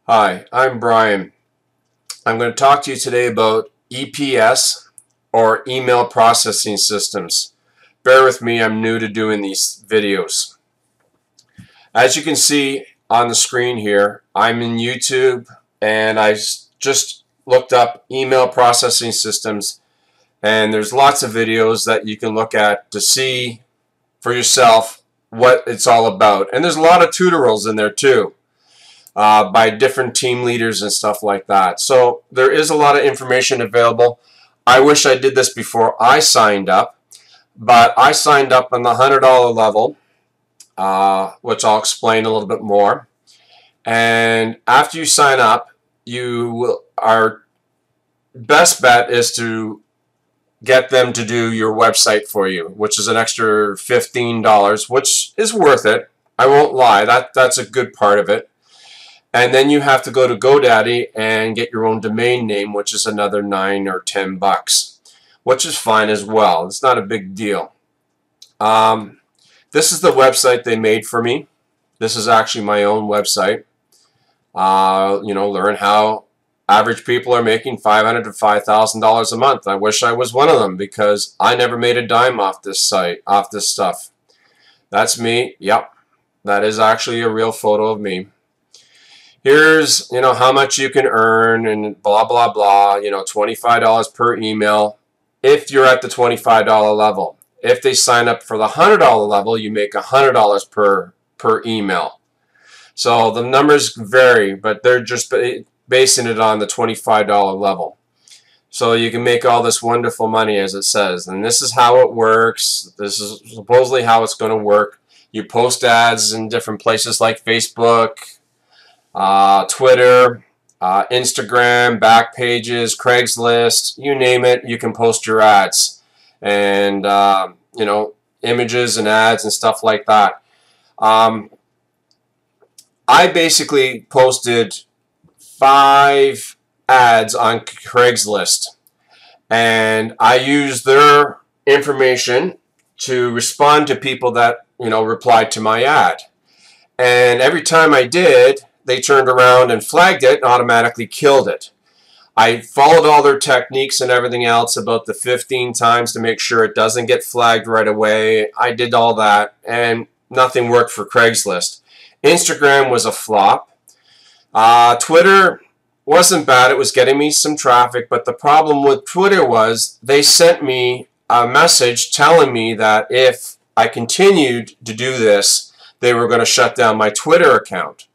Hi, I'm Brian. I'm going to talk to you today about EPS, or email processing systems. Bear with me, I'm new to doing these videos. As you can see on the screen here, I'm in YouTube and I just looked up email processing systems, and there's lots of videos that you can look at to see for yourself what it's all about. And there's a lot of tutorials in there too. By different team leaders and stuff like that. So there is a lot of information available. I wish I did this before I signed up, but I signed up on the $100 level, which I'll explain a little bit more. And after you sign up, our best bet is to get them to do your website for you, which is an extra $15, which is worth it. I won't lie, that's a good part of it. And then you have to go to GoDaddy and get your own domain name, which is another $9 or $10, which is fine as well. It's not a big deal. This is the website they made for me. This is actually my own website. Learn how average people are making $500 to $5,000 a month. I wish I was one of them, because I never made a dime off this site, off this stuff. That's me. Yep, that is actually a real photo of me. Here's, how much you can earn and blah, blah, blah, $25 per email if you're at the $25 level. If they sign up for the $100 level, you make $100 per email. So the numbers vary, but they're just basing it on the $25 level. So you can make all this wonderful money, as it says. And this is how it works. This is supposedly how it's going to work. You post ads in different places like Facebook, Twitter, Instagram, back pages, Craigslist, you name it, you can post your ads, and images and ads and stuff like that. I basically posted 5 ads on Craigslist, and I used their information to respond to people that replied to my ad. And every time I did, they turned around and flagged it and automatically killed it. I followed all their techniques and everything else about the 15 times to make sure it doesn't get flagged right away. I did all that, and nothing worked for Craigslist. Instagram was a flop. Twitter wasn't bad. It was getting me some traffic, but the problem with Twitter was they sent me a message telling me that if I continued to do this, they were going to shut down my Twitter account.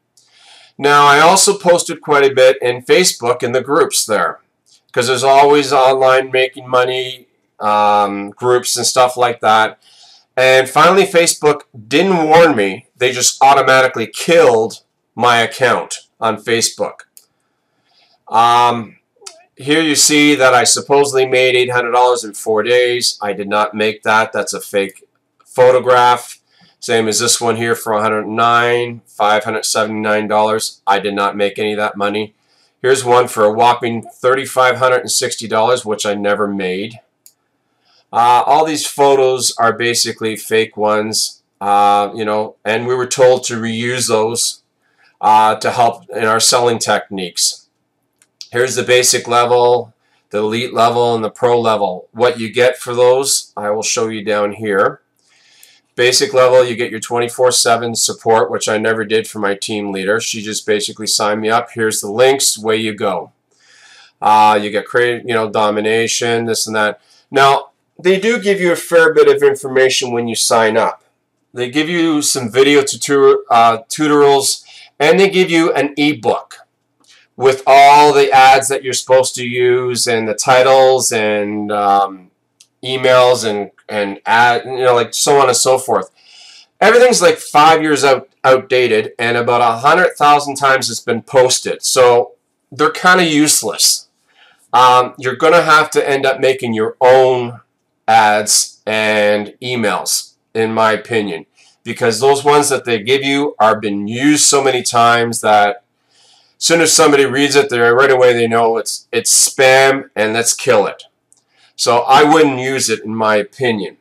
Now, I also posted quite a bit in Facebook in the groups there, because there's always online making money groups and stuff like that. And finally, Facebook didn't warn me. They just automatically killed my account on Facebook. Here you see that I supposedly made $800 in 4 days. I did not make that. That's a fake photograph. Same as this one here for $109, $579. I did not make any of that money. Here's one for a whopping $3,560, which I never made. All these photos are basically fake ones, and we were told to reuse those to help in our selling techniques. Here's the basic level, the elite level, and the pro level. What you get for those, I will show you down here. Basic level, you get your 24/7 support, which I never did for my team leader. She just basically signed me up. Here's the links, away you go. You get domination, this and that. Now, they do give you a fair bit of information when you sign up. They give you some video tutorials, and they give you an ebook with all the ads that you're supposed to use, and the titles, and emails, and ad, like so on and so forth. Everything's like 5 years outdated, and about 100,000 times it's been posted. So they're kind of useless. You're going to have to end up making your own ads and emails, in my opinion, because those ones that they give you are been used so many times that as soon as somebody reads it, right away they know it's spam, and let's kill it. So I wouldn't use it, in my opinion.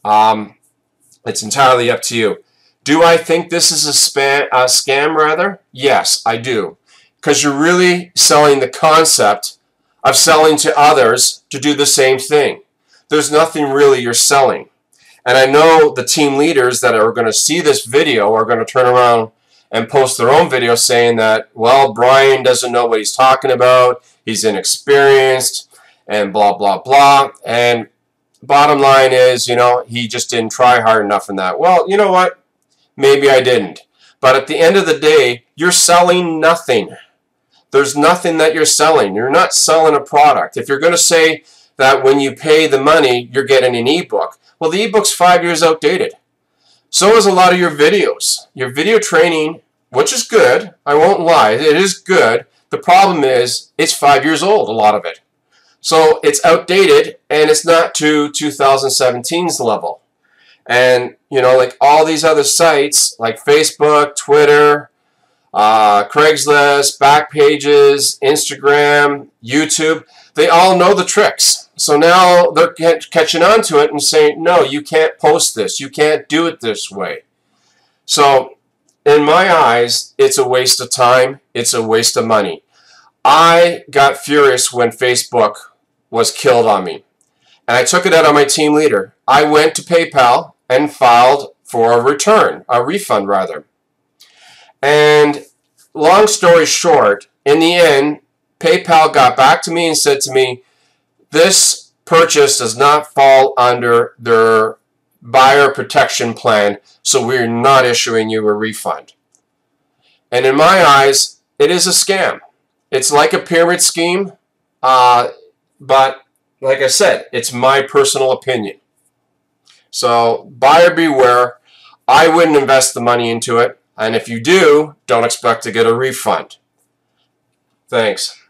It's entirely up to you. Do I think this is a scam, rather? Yes, I do. because you're really selling the concept of selling to others to do the same thing. There's nothing really you're selling. And I know the team leaders that are going to see this video are going to turn around and post their own video saying that, well, Brian doesn't know what he's talking about, he's inexperienced, and blah, blah, blah. And bottom line is, you know, he just didn't try hard enough in that. Well, you know what? Maybe I didn't. But at the end of the day, you're selling nothing. There's nothing that you're selling. You're not selling a product. If you're going to say that when you pay the money, you're getting an ebook, well, the ebook's 5 years outdated. So is a lot of your videos. Your video training, which is good, I won't lie, it is good. The problem is it's 5 years old, a lot of it. So it's outdated, and it's not to 2017's level. And, you know, like all these other sites, like Facebook, Twitter, Craigslist, Backpages, Instagram, YouTube, they all know the tricks. So now they're catching on to it and saying, no, you can't post this. You can't do it this way. So in my eyes, it's a waste of time. It's a waste of money. I got furious when Facebook was killed on me. And I took it out on my team leader. I went to PayPal and filed for a return, a refund rather. And long story short, in the end, PayPal got back to me and said to me, this purchase does not fall under their buyer protection plan, so we're not issuing you a refund. And in my eyes, it is a scam. It's like a pyramid scheme, but like I said, it's my personal opinion. So buyer beware. I wouldn't invest the money into it. And if you do, don't expect to get a refund. Thanks.